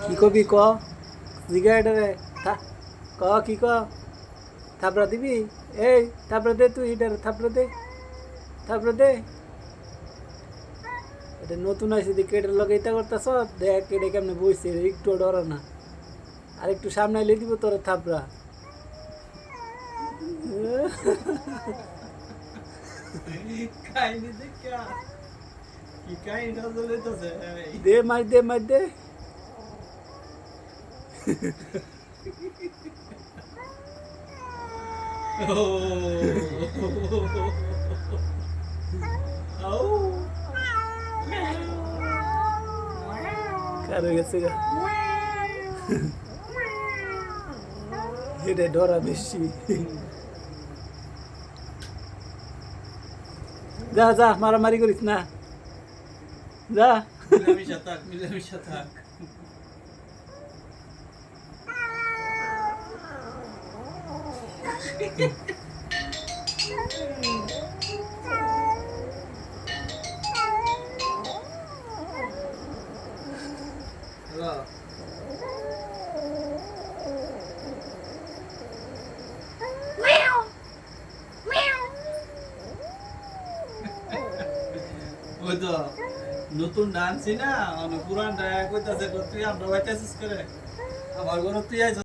কি কবি ক জিগা এটারে ক কি ক থাপড়া দিবি এই থাপড়া দে তুই এটারে থাপড়া দে এটা নতুন আছে দেখে এটার লগে এটা করতেছ দেখ এটা কেমনে বইছে একটু ডর না আর একটু সামনে এলে দিব তোর থাপড়া দে মার দে কারো গেছে গা এটা ডরা বেশি যা যা মারামারি করিস না যা মিলামিশা থাক ওই তো নতুন ডান্সি না পুরান কইতাছে তুই আমরা বাইতেছিস করে আমার ঘর তুই আইছ